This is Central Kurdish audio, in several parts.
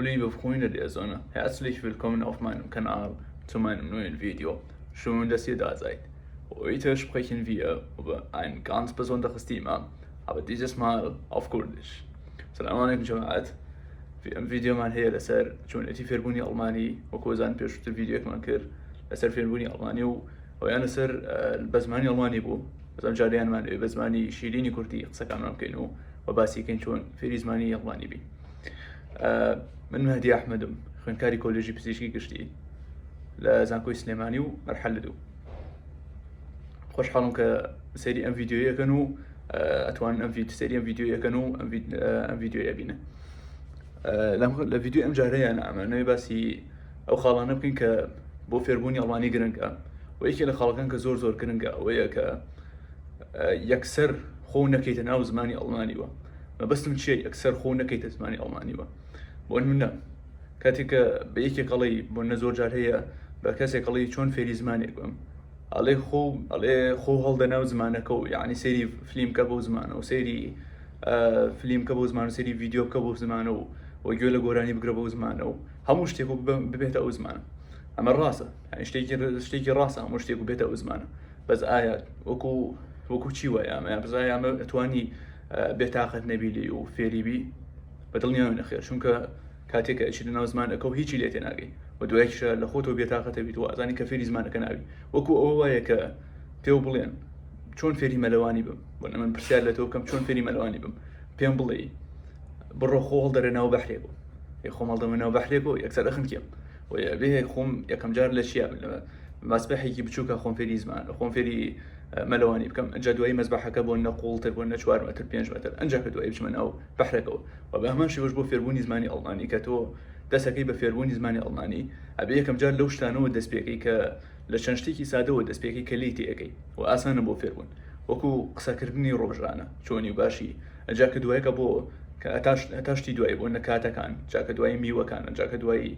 Liebe Freunde der Sonne, herzlich willkommen auf meinem Kanal zu meinem neuen Video. Schön, dass ihr da seid. Heute sprechen wir über ein ganz besonderes Thema, aber dieses Mal auf Kurdisch. السلام عليكم جماعة. في فيديو مان هي لسر شون اتي فيربوني ألماني وكوزان بيشوت الفيديو كمان كر لسر فيربوني ألماني ويانا سر البزماني ألماني بو بزم جاريان مان بزماني شيريني كردي قصة كامل كينو وباسي كين شون في زماني ألماني بي. من مهدي أحمدم خوێندکاری کۆلێژی پزیشکی گشتی لە زانکۆی سلێمانی و مەرحەلدوو. خۆشحاڵم کە سەیری ئەم ڤیدیۆیەکەن و ئەتوانن سەیری ئەم ڤیدیۆیەکەن و ئەم ڤیدیۆیە بینن. لە ڤیدیۆ ئەم جارەیە ئەمانەوەی باسی ئەو خاڵانە بکەین کە بۆ فێربوونی ئەڵمانی گرنگە و یەکێک لە خاڵەکان کە زۆر گرنگە ئەوەیە کە یەکسەر خۆ نەکەیتە ناو زمانی ئەڵمانیوە. مەبەستم چییە یەکسەر خۆ نەکەیتە زمانی ئەڵمانیوە. بۆ منە کاتێککە بە یەکێک قەڵی بۆ نە زۆر جار هەیە بە کەسێک قەڵی چۆن فێری زمانێک بم ئەڵێ خۆ هەڵدە ناو زمانەکە و یعنی سەیری فلیمکە بۆ زمانە و سەیری فلیمکە بۆ زمان و سەیری ڤیدیۆ بکە بۆ زمانە و گوێ لە گۆرانی بگرە بۆ زمانە و هەموو شتێک ببێتە ئەو زمانە. ئەمە ڕاستە، شتێکی ڕاستە هەموو شتێک بێتە ئەو زمانە. بەس ئایا وەکو چی وایە ئەمە بەزای ئەمە ئەتوانی بێتاقەت نەبی لێ و فێریبی بەدڵنیاوی نەخێر چونکە کاتێککە ئەچی لە ناو زمانەکە و هیچی لێ تێناگەی و دوایەکیشە لە خۆتەوە بێتاقەتە بیت و ئازانی کە فێری زمانەکە ناوی وەکو ئەوە وایە کە پێو بڵێن چۆن فێری مەلەوانی بم بۆ من پرسیار لە تۆ بکەم چۆن فێری مەلەوانی بم پێم بڵێ بڕۆ خۆ هەڵدەرە ناو بەحرێک و خۆم هەڵدەمە ناو بەحرێک و یەکسەر ئەخم کێم و بێ خۆم یەکەم جار لە چیا ماسبەحێکی بچووکە خۆم فێری زمانە خۆم فێری مەلەوانی بکەم ئەنجا دوایی مەزبەحەکە بۆ نەقوڵتر بۆ نە 4 مەتر 5 مەتر ئەنجا کە دوایی بچمە ناو بەحرەکەەوە و بە هەمان شێوەش بۆ فێربوونی زمانی ئەڵمانی کە تۆ دەستەکەی بە فێربوونی زمانی ئەڵمانی ئەبێ یەکەم جار لەو شتانەوە دەستپێکەی کە لە چەند شتێکی سادەوە دەستپێکی کە لی تێەکەی و ئاسانە بۆ فێربوون وەکو قسەکردنی ڕۆژانە چۆنی و باشی ئەجا کە دوایەکە بۆ کە هەتاشتی دوای بۆ نەکاتەکان جاکە دوایی میوەکان جاکە دوایی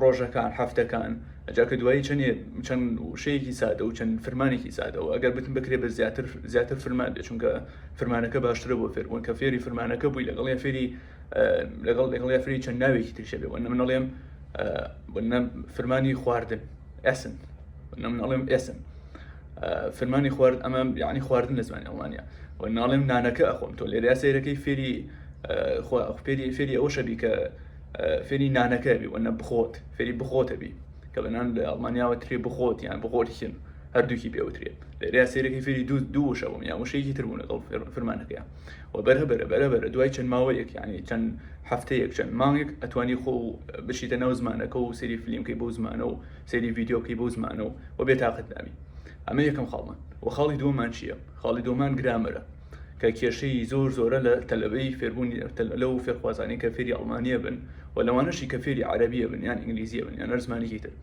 ڕۆژەکان هەفتەکان ئەجاکە دوایی چەند شەیەکی سادە و چەند فرمانێکی سادەوە ئەگەر بتم بکرێ بە زیاتر فرمان بێت چونکە فرمانەکە باشترە بۆ فێربوون کە فێری فرمانەکە بووی لەگەڵ فێری چەند ناوێکی ترشە بێ من ئەڵێم فرمانی خواردن ئەسن من ئەڵێم ئێسن فرمانی خوارد ئەمە یعنی خواردن لە زمانی ئەڵمانیا و ناڵێم نانەکە ئەخۆم تۆ لێرە سەیرەکەی فێری ئەوە شەبی کە فێری نانەکە بی وەنە بخۆت فێری بخۆتە بی کە بەنان لە ئەڵمانیاوە ترێ بخۆت یان بخۆتیشن هەردووکی پێوترێ لێرە سەیرەکەی فێری دووشەوەم یان وشەیەکی تر بوون لەگەڵ فرمانەکەیە و بەرەبەرە دوای چەند ماوەیەک یعنی چەند هەفتەیەک چەند مانگێک ئەتوانی خۆ بچیتە ناو زمانەکە و سەیری فلیمکەی بۆ زمانە و سەیری ڤیدیۆکەی بۆ زمانە و بێتاقەت ناوی. ئەمە یەکەم خاڵمان و خاڵی دووەمان چییە؟ خاڵی دووەمان گرامەرە کە کێشەی زۆرە لە تەلەبەی فێربوونی لەو فێرخوازانی کە فێری ئەڵمانیە بن و لەوانەشی کە فێری عەرەبیە بن یان ئینگلیزیە بن یان هەر زمانێکی تر.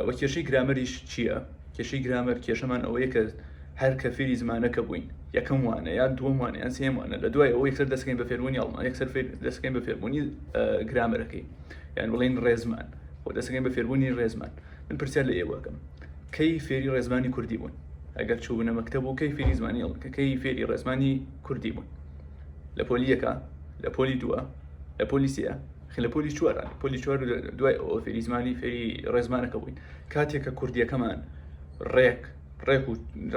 و کێشەی گرامەریش چییە؟ کێشەی گرامەر کێشەمان ئەوەیە کە هەر کە فێری زمانەکە بووین یەکەم وانە یان دووەم وانە یان سێم وانە لە دوای ئەوە یەکسەر دەستکەین بە فێربوونی ئەڵمان یەکسەر دەستکەین بە فێربوونی گرامەرەکەی یان بڵێن ڕێزمان و دەستکەین بە فێربوونی ڕێزمان. من پرسیار لە ئێوەکەم کەی فێری ڕێزمانی کوردی بوون ئەگەر چوونە مەکتەب و کەی فێری زمانی کەی فێری ڕێزمانی کوردی بوون لە پۆلی یەکە لە پۆلی دووە لە پۆلی سێە لە پۆلی چوارە پۆلی چوار دوای ئەوە فێری زمانی فێری ڕێزمانەکە بووین کاتێککە کوردیەکەمان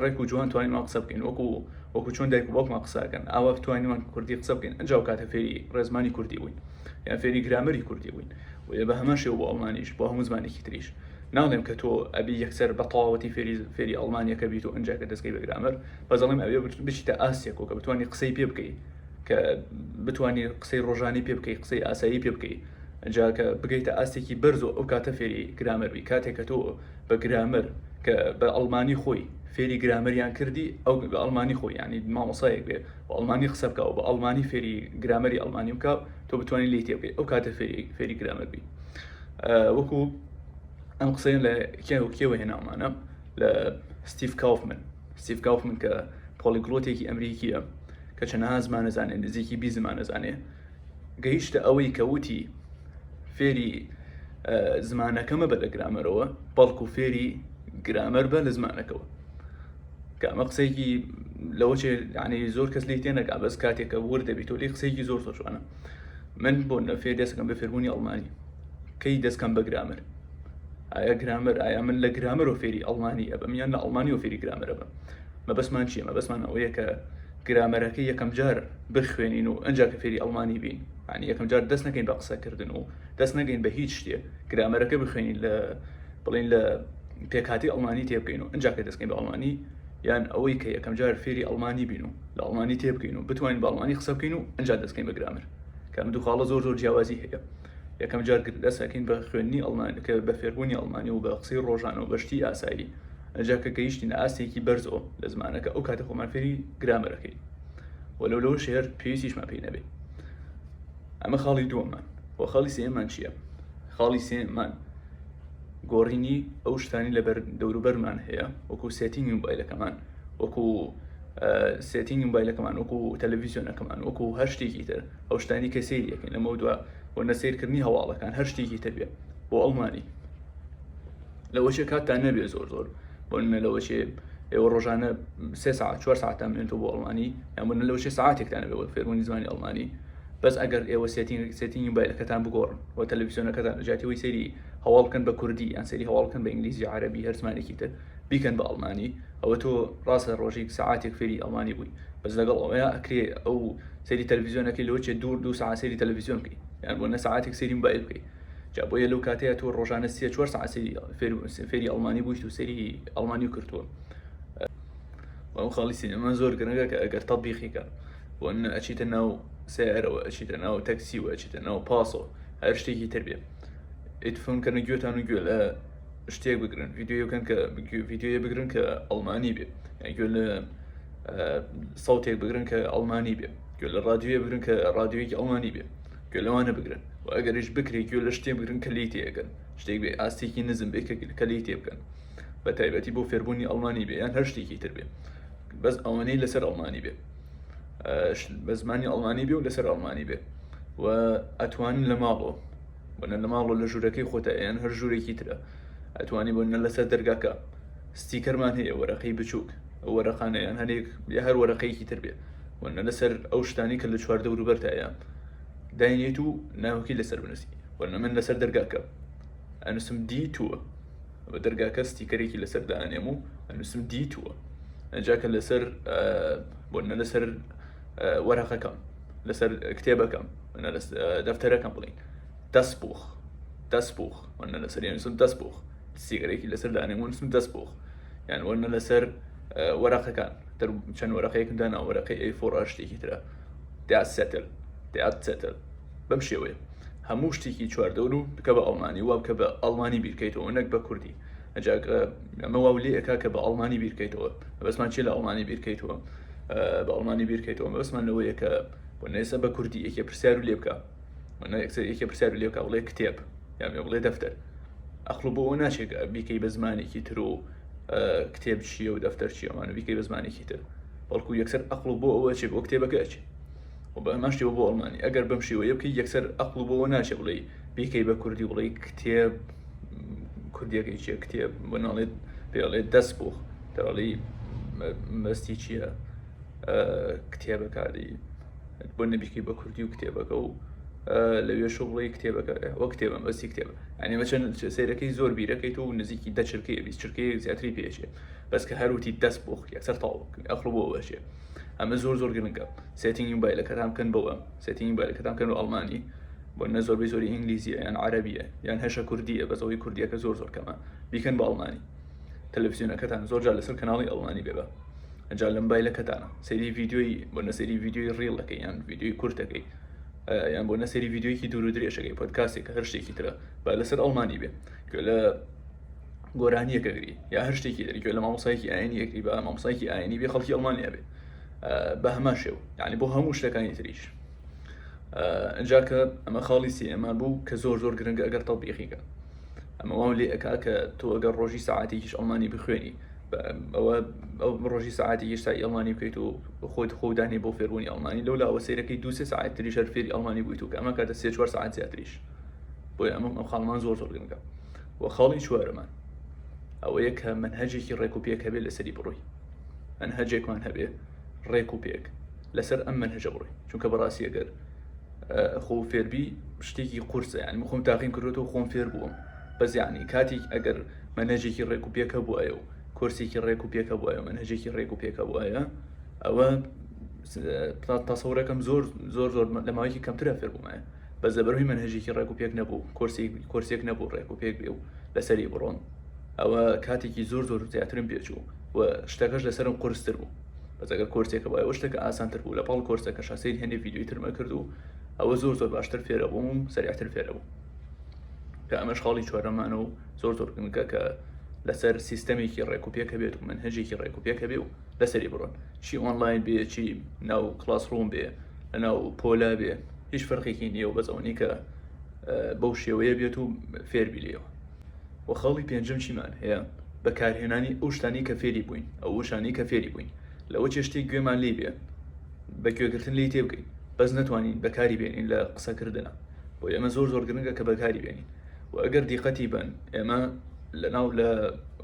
ڕێک و جوان توانین قسە بکەین وەکو چۆن دایک و باوکمان قسەکەن ئاوا توانیمان کوردی قسە بکەین ئەنجا کاتە فێری ڕێزمانی کوردی بووین یان فێری گرامەری کوردی بووین و بە هەمان شێوە بۆ ئەڵمانیش بۆ هەموو زمانێکی تریش ناڵێم کە تۆ ئەبی یەکسەر بە تەواوەتی فێری ئەڵمانیەکە بیت و ئەنجاکە دەستکەی بە گرامەر بەزەڵێم ئەوێ بچیتە ئاسیەک و کە بتوانانی قسەی پێ بکەیت کە بتوانانی قسەی ڕۆژانی پێ بکەیت قسەی ئاسایی پێ بکەیت ئەنجا کە بگەیتە ئاستێکی بەرز و ئەو کاتە فێری گرامەر بی کاتێک کە تۆ بە گرامەر کە بە ئەڵمانی خۆی فێری گرامەریان کردی ئەو بە ئەڵمانی خۆی ینی مامۆسایەک بێ بە ئەڵمانی قسە بکە و بە ئەڵمانی فێری گرامەری ئەڵمانی بکە تۆ بتوانانی لی تێ بکەیت ئەو کاتە فێری گرامەر بی. وەکو ئەم قسەیان لە کێوە هێناومانە لە ستیڤ کاوفمن کە پۆلیگلۆتێکی ئەمریکیە کە چەندەها زمان نەزانێت نزیکی 20 زمان نەزانێ گەیشتە ئەوەی کە وتی فێری زمانەکەمە بە لە گرامەرەوە بەڵکو فێری گرامەر بە لە زمانەکەەوە کە ئەمە قسەیەکی لەوە ینی زۆر کەس لی تێنەکا بەس کاتێککە وەردەبییت و لێ قسەیەکی زۆر جوانە من بۆ فێر دەستەکەم بە فێربوونی ئەڵمانی کەی دەستکەم بە گرامەر ئایا گرامەر ئایا من لە گرامەرۆ فێری ئەڵمانی ئەبم یان لە ئەڵمانی و فێری گرامەرە بم مەبەستمان چییە مەبەستمان ئەوەیە کە گرامەرەکەی یەکەم جار بخوێنین و ئەنجا کە فێری ئەڵمانی بین ینی یەکەم جار دەست نەکەین بە قسەکردن و دەست نەگەین بە هیچ شتێ گرامەرەکە بخوێنین لە بڵین لە پێکهاتی ئەڵمانی تێبکەین و ئەنجا کە دەستکەین بە ئەڵمانی یان ئەوەی کە یەکەم جار فێری ئەڵمانی بین و لە ئەڵمانی تێبکەین و بتوانین بە ئەڵمانی قسە بکەین و ئەنجا دەستکەین بە گرامەر کەم دوو خاڵە زۆر جیاوازی هەیە یەکەم جار دەستەکەین بە خوێندنی ئەڵمانی کە بە فێربوونی ئەڵمانی و بە قسەی ڕۆژانە و بەشتی ئاسایی ئەنجا کە گەیشتینە ئاستێکی بەرزەوە لە زمانەکە ئەو کاتە خۆمان فێری گرامەرەکەی وەلەو شێر پێویستیشمان پێی نەبێ ئەمە خاڵی دووەمان بۆ خاڵی سێمان چییە خاڵی سێمان گۆڕینی ئەو شتانی لەبەر دەوروبەرمان هەیە وەکو سێتینگی مۆبایلەکەمان وەکو سێتینگی مۆبایلەکەمان وەکو تەلەڤیزیۆنەکەمان وەکو هەر شتێکی تر ئەو شتانی کە سەیریەکەین لەمە دووە بۆ نەسیرکردنی هەواڵەکان هەر شتێکی تر بێ بۆ ئەڵمانی لەوەشێ کاتتان نەبێ زۆر بۆ لەوەشێ ئێوە ڕۆژانە 3 ساعت 4 ساعتان بێنێتەوە بۆ ئەڵمانی یان بۆ لەوەشێ ساعتێکتان نەبێ بۆ فێربوونی زمانی ئەڵمانی بەس ئەگەر ئێوە سێتینگی مۆبایلەکەتان بگۆڕن و تەلەڤیزیۆنەکەتان جاتیەوەی سەیری هەواڵ بکەن بە کوردی یان سەیری هەواڵ بکەن بە ئینگلیزی عەرەبی هەر زمانێکی تر بیکەن بە ئەڵمانی ئەوە تۆ ڕاستە ڕۆژێک ساعتێک فێری ئەڵمانی بووی بەس لەگەڵ ئەوەیە ئەکرێ ئەو سەیری تەلەڤیزیۆنەکەی لەوە چێ 2 ساعت سەیری تەلەڤیزیۆن بکەی یان بۆ ساعتێک سەیری مۆبایل بکەی جا بۆیە لەو کاتەیە تۆ ڕۆژانە 3-4 ساعت فێری ئەڵمانی بوویت و سەیری ئەڵمانی کردووە ئەو خاڵی سینەما زۆر گرنگە کە ئەگەر تەطبیقیکە بۆ ئەچیتە ناو سیارەوە ئەچیتە ناو تەکسیوە ئەچیتە ناو پاسۆ هەر شتێکی تر بێ ئیتفۆنکەنە گوێتان و گوێ لە شتێک بگرن ڤیددیۆکەن کە ڤیددیۆیە بگرن کە ئەڵمانی بێ گوێ لە سەوتێک بگرن کە ئەڵمانی بێ گوێ لە ڕادیۆیە بگرن کە ڕادیۆیەکی ئەڵمانی بێ گوێ لەوانە بگرن و ئەگەریش بکرێ گوێ لە شتێ بگرن کە لی تێەکەن شتێک بێ ئاستێکی نزم بێ کە لی تێ بکەن بە تایبەتی بۆ فێربوونی ئەڵمانی بێ یان هەر شتێکی تر بێ بەس ئەوانەی لەسەر ئەڵمانی بێ بە زمانی ئەڵمانی بێ و لەسەر ئەڵمانی بێ و ئەتوانین لە ماڵەوە بۆنە لە ماڵەوە لە ژوورەکەی خۆتە یان هەر ژوورێکی ترە ئەتوانی بۆنە لەسەر دەرگاکە ستیکەرمان هەیە وەرەقەی بچووک ئەو وەرەقانە یان هەرێک هەر وەرەقەیەکی تر بێ وەنە لەسەر ئەو شتانی کە لە چوار دەوروبەرتایە داینێت و ناوەکی لەسەر بنووسی وەنە من لەسەر دەرگاکە ئەنووسم دیتووە بە دەرگاکە ستیکەرێکی لەسەر دانێم و ئەنووسم دیتووە ئەجاکە لەسەر بۆنە لەسەر وەرەقەکەم لەسەر کتێبەکەم دەفتەرەکەم بڵین دەستپۆخ وەنە لەسەر نووسم دەستپۆخ سیگەرێکی لەسەر دانێم و نووسم دەستپۆخ یان وەنە لەسەر وەرەقەکان چەند وەرەقەیەکم دانا وەرەقەی ئەی4 شتێکی ترە دەات سێتل بەم شێوەیە هەموو شتێکی چواردەور و بکە بە ئەڵمانی وا بکە بە ئەڵمانی بیرکەیتەوە نەک بە کوردی ئەمە واو لێ ئەکا کە بە ئەڵمانی بیرکەیتەوە بەسمان چی لە ئەڵمانی بیرکەیتەوە بە ئەڵمانی بیرکەیتەوە بەسمان لەوەیە کە بۆ نێسە بە کوردی یەکێ پرسیار و لێ بکە یەکێ پرسیار و لێ بکە بڵێ کتێب یان بڵێ دەفتەر ئەخلو بۆ ئەوە ناچێت بیکەی بە زمانێکی تر و کتێب چییە و دەفتەر چیەوانە بیکەی بە زمانێکی تر بەڵکو یەکسەر ئەخلو بۆ ئەوە چێ بۆ کتێبەکە ئەچێ و بە ئەمان شتێوە بۆ ئەڵمانی ئەگەر بەم شێوەیە بکەی یەکسەر ئەخلو بۆەوە ناچێ بڵێ بیکەی بە کوردی بڵێ کتێب کوردیەکەی چیە کتێب بۆ ناڵێت پێڵێت دەستپۆخ دەڵێ مەستی چییە کتێبەکاری بۆ نەبیکەی بە کوردی و کتێبەکە و لەوێ شو بڵێ کتێبەکە ئەوە کتێبە بەستی کتێبە ینی مەچەند سیرەکەی زۆر بیرەکەیت و نزیکی 10 چرکەیە 20 چرکەیە زیاتری پێچێ بەس کە هەروتی دەستپۆخ یەکسەر تاڵ ئەخلو بۆ بەشێ ئەمە زۆر گرنگە سێتینگی مۆبایلەکەتان بکەن بەوە سێتینگی مۆبایلەکەتان بکەن بە ئەڵمانی بۆ نە زۆری ئینگلیزیە یان عەرەبیە یان هەشە کوردیە بەزەوەی کوردیەکە زۆر کەمە بیکەن بە ئەڵمانی تەلەڤیزیۆنەکەتان زۆر جار لەسەر کەناڵی ئەڵمانی بێبە ئەجا لە مۆبایلەکەتانە سەیری ڤیددیۆی بۆ نەسەری ڤیددیۆی ڕیڵەکەی یان ڤیددیۆی کورتەکەی یان بۆ نەسەری ڤیددیۆیەکی دوور و درێژەکەی پۆدکاستێک هەر شتێکی ترە با لەسەر ئەڵمانی بێ گوێ لە گۆرانیەکەگری یا هەر شتێکی دەری گوێ لە مامۆسایەکی ئاینی یەکری بە مامۆسایەکی ئاینی بێ خەڵکی ئەڵمانیا بێ بە هەمان شێو یعنی بۆ هەموو شتەکانی تریش ئەجا کە ئەمە خاڵی سێمان بوو کە زۆر گرنگە ئەگەر تەڵبیقیکە ئەمە وا لێ ئەکا کە تۆ ئەگەر ڕۆژی ساعاتێکیش ئەڵمانی بخوێنی ئەوە ڕۆژی ساعاتێکیش تا ئەڵمانی بکەیت و خۆت خۆدانی بۆ فێربوونی ئەڵمانی لەولا ئەوە سیرەکەی 2-3 ساعت تریش هەر فێری ئەڵمانی بوویت و کە ئەمە کاتە 3-4 ساعت زیاتریش بۆیە ئەم خاڵمان زۆر گرنگە و خاڵی چوارەمان ئەوەیە کە منهەجێکی ڕێک و پێک هەبێ لەسەری بڕۆی منهەجێکمان هەبێ ڕێک و پێک لەسەر ئەم منهەجە بڕۆی چونکە بەڕاستی ئەگەر خۆ فێربی شتێکی قورسە، یعنی من خۆم تاقیم کردوەوە خۆم فێر بووم، بەس یعنی کاتێک ئەگەر مەنهەجێکی ڕێک و پێکە بووایە و کۆرسێکی ڕێک و پێکە بووایە و مەنهەجێکی ڕێک و پێکە بووایە، ئەوە تەسەوڕەکەم زۆر لە ماوەیەکی کەمترە فێر بوومایە، بەس لەبەرەوەی مەنهەجێکی ڕێک و پێک نەبوو، کۆرسێک نەبوو ڕێک و پێک بێ و لەسەری بڕۆن، ئەوە کاتێکی زۆر زیاترم پێچوو و شتەکەش لەسەرم قورستر بوو. بەس ئەگەر کۆرسێکە وایە ئەو شتێکە ئاسانتر بوو، لە پاڵ کۆرسەکە شاسەی هەندێک ڤیدیۆی ترمە کرد و ئەوە زۆر باشتر فێرە بووم و سەریعتر فێرە بوو. کە ئەمەش خاڵی چوارەمانە و زۆر گرنگە کە لەسەر سیستەمێکی ڕێک و پێکە بێت و مەنهەجێکی ڕێک و پێکە بێ و لەسەری بڕۆن، چی ئۆنلاین بێ چی ناو کلاسڕوم بێ لەناو پۆلا بێ، هیچ فەرقێکی نییە و بەزەونی کە بەو شێوەیە بێت و فێربی لێەوە. و خاڵی پێنجەم چیمان هەیە؟ بەکارهێنانی ئەو شتانی کە فێری بووین، ئەو شتانی کە فێری بووین لەوە چێشتێک گوێمان لێ بێ بەگوێگرتن لی تێبکەین، بەس نەتوانین بەکاری بێنین لە قسەکردنە، بۆ ئێمە زۆر گرنگە کە بەکاری بێنین. و ئەگەر دیقەتی بن ئێمە لەناو لە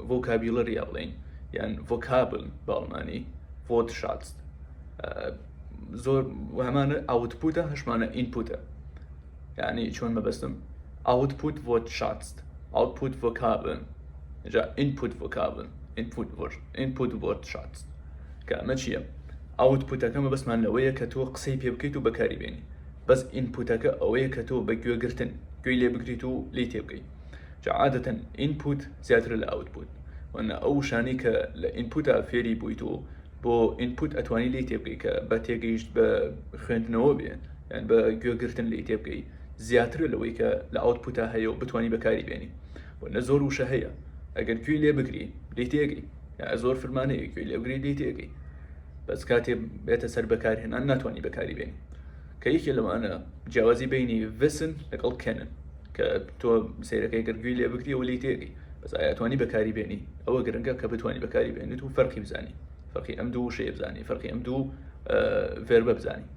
ڤۆکابیڵەریا بڵین یان ڤۆکابل بە ئەڵمانی ڤۆتشاتست، زۆر هەمانە ئاوتپوتە هەشمانە ئینپوتە، یعنی چۆن مەبەستم ئاوتپوت ڤۆتشاتست، ئاوتپوت ڤۆکابل جا ئینپوت ڤۆکابل ئینپوت ڤۆتشاتست. کە ئەمە چییە؟ ئاوتپوتەکە مەبەستمان لەوەیە کە تۆ قسەی پێ بکەیت و بەکاری بێنی، بەس ئینپوتەکە ئەوەیە کە تۆ بە گوێگرتن گوێی لێ بگریت و لی تێ بکەیت. جا عادەتەن ئینپوت زیاتر لە ئاوتپوت، وەنە ئەو شانەی کە لە ئینپوتە فێری بوویت و بۆ ئینپوت ئەتوانی لی تێ بکەیت کە بە تێگەیشت بە خوێندنەوە بێن یان بە گوێگرتن لی تێ بکەیت زیاتر لەوەی کە لە ئاوتپوتە هەیە و بتوانی بەکاری بێنی. وەنە زۆر وشە هەیە ئەگەر گوێی لێ بگری لی تێگەی، یا زۆر فرمانەیە گوێی لێ بگری لی تێگەی، بەس کاتێ بێتە سەر بەکارهێنان ناتوانانی بەکاری بێنی. کە یەکێ لەوانە جیاوازی بینی وسن لەگەڵ کەنن، کە تۆ سیرەکەی گەرگووی لێ بگری و لی تێگەی، بەس ئایاتوانی بەکاری بێنی، ئەوە گرنگە کە بتوانی بەکاری بێنیت و فەرقی بزانی، فەرقی ئەم دوو شێ بزانی، فەرقی ئەم دوو ڤێربە بزانی.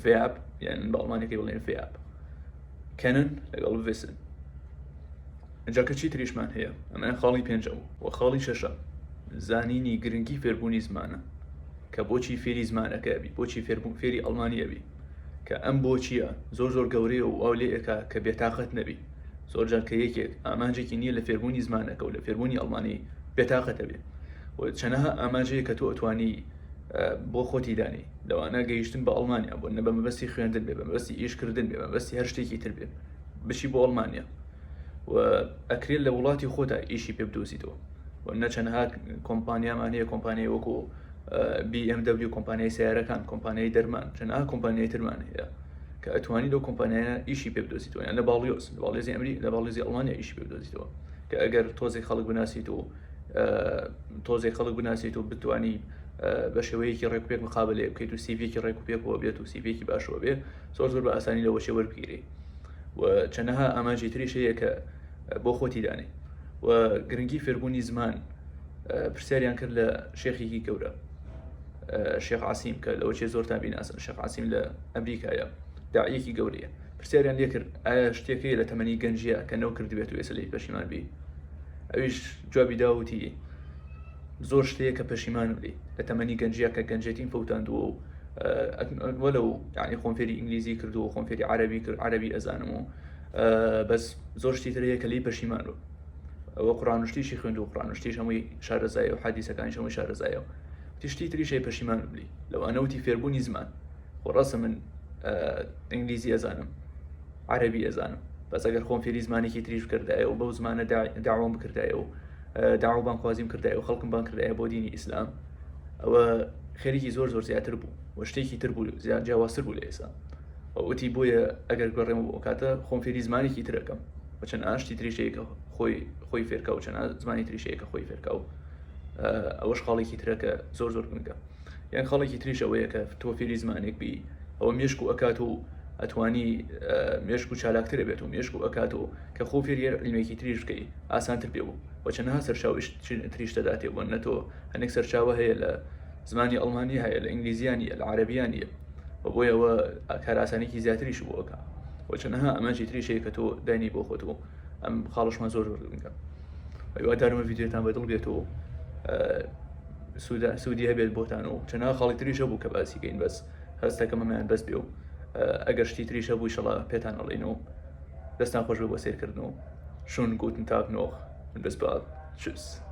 ڤێاب یان بە ئەڵمانیەکەی بڵێن ڤێاب، کەنن لەگەڵ وسن. اینجا کە چی تریشمان هەیە؟ ئەمە خاڵی پێنجەم و خاڵی شەشە زانینی گرنگی فێربوونی زمانە، کە بۆچی فێری زمانەکە بی، بۆچی فێری ئەڵمانیە بی، کە ئەم بۆچیە زۆر گەورەیە و ئەو لێەکە کە بێتاقەت نەبی. زۆر جار کە یەکێک ئامانجێکی نییە لە فێربوونی زمانەکە و لە فێربوونی ئەڵمانی بێتاقەتە بێ، و چەنەها ئامانجەیە کە تۆ ئەتوانی بۆ خۆتی دانی لەوانە گەیشتن بە ئەڵمانیا بۆ نە بە مەبەستی خوێندن بێ، بە مەبەستی ئیشکردن بێ، بە مەبەستی هەر شتێکی تر بێ بچی بۆ ئەڵمانیا، و ئەکرێت لە وڵاتی خۆتا ئیشی پێ بدۆزیتەوە. و نە چەندها کۆمپانیامان هەیە، کۆمپانیای وەکو BMW، کۆمپانیای سیارەکان، کۆمپانیای دەرمان، چەندها کۆمپانیای ترمان هەیە کە ئەتوانی لەو کۆمپانیایە ئیشی پێ بدۆزیتەوە، یان لە باڵیۆز، لە باڵێزی ئەمریکا، لە باڵێزی ئەڵمانیا ئیشی پێ بدۆزیتەوە، کە ئەگەر تۆزێک خەڵک بناسیت و بتوانی بە شێوەیەکی ڕێک و پێک مقابلێ بکەیت و سیڤیەکی ڕێک و پێکەوە بێت و سیڤیەکی باشەوە بێ، زۆر بە ئاسانی لەوە شێ وەربگیری. و چەندەها ئاماژی تریش هەیە کە بۆ خۆتی دانی. و گرنگی فێربوونی زمان پرسیاریان کرد لە شێخێکی گەورە، شێخ عاسیم، کە لەوە چێ زۆرتان بیناسن، شێخ عاسیم لە ئەمریکایە، داعیەکی گەورەیە. پرسیاریان لێ کرد ئایا شتێکی لە تەمەنی گەنجیە کە نەو کردبێت و ئێستا لێی پەشیمان بی؟ ئەویش جوابی داوتی زۆر شتەیە کە پەشیمان بی لە تەمەنی گەنجیە کە گەنجێتین فەوتاندووە و وەلەو یعنی خۆم فێری ئینگلیزی کردو و خۆم فێری عەرەبی کرد، عەرەبی ئەزانم و بەس زۆر شتی تر هەیە کە لێی پەشیمان بوو. ئەوە قورئان و شتیشی خوێند و قورئان و شتیش هەمووی شارەزایە و حەدیثەکانیش هەمووی شارەزایە و تشتی تریشەی پەشیمان ببلی لەوانەوتی فێربوونی زمان. خۆ ڕاستە من ئینگلیزی ئەزانم، عەرەبی ئەزانم، بەس ئەگەر خۆم فێری زمانێکی تریش کردایە و بەو زمانە داوام بکردایە و داوا بانخوازیم کردایە و خەڵکم بان کردایە بۆ دینی ئیسلام، ئەوە خێرێکی زۆر زیاتر بوو و شتێکی تر بوو جیاوازتر بوو لە ئێستا. وتی بۆیە ئەگەر گەڕێمە بۆ کاتە خۆم فێری زمانێکی ترەکەم و چەند ئاشتی تریشەیەکە خۆی فێرکە و چەند زمانی تریشەیەکە خۆی فێرکە و ئەوەش خاڵێکی ترەکە زۆر گرنگە. یان خاڵێکی تریش ئەوەیە کە تۆ فێری زمانێک بی ئەوە مێشک و ئەکات و ئەتوانی مێشک و چالاکترە بێت و مێشک و ئەکات و کە خۆ فێری علمێکی تریش بکەی ئاسانتر پێ بوو و چەندها سەرچاویش تریشتە داتێ بۆ نە تۆ هەندێک سەرچاوە هەیە لە زمانی ئەڵمانی هەیە، لە ئینگلیزیانیە، لە عەرەبیانیە، و بۆیە ئەوە کار ئاسانێکی زیاتریش بۆ ئەکا و چەندها ئەمەجی تریشەیە کە تۆ دانی بۆ خۆت و ئەم خاڵشمان زۆر گرنگە. هیوادارم ڤیدیۆتان بەدڵ بێت و سوودی هەبێت بۆتان و چەندها خاڵی تریشە بوو کە باسی کەین، بەس هەستەکەم ئەمەیان بەس بێ و ئەگەر شتی تریشە بووی شەڵا پێتان ئەڵێن و دەستان خۆش بە سێرکردن و شون گوتن تاک نۆخ بەس بات چوس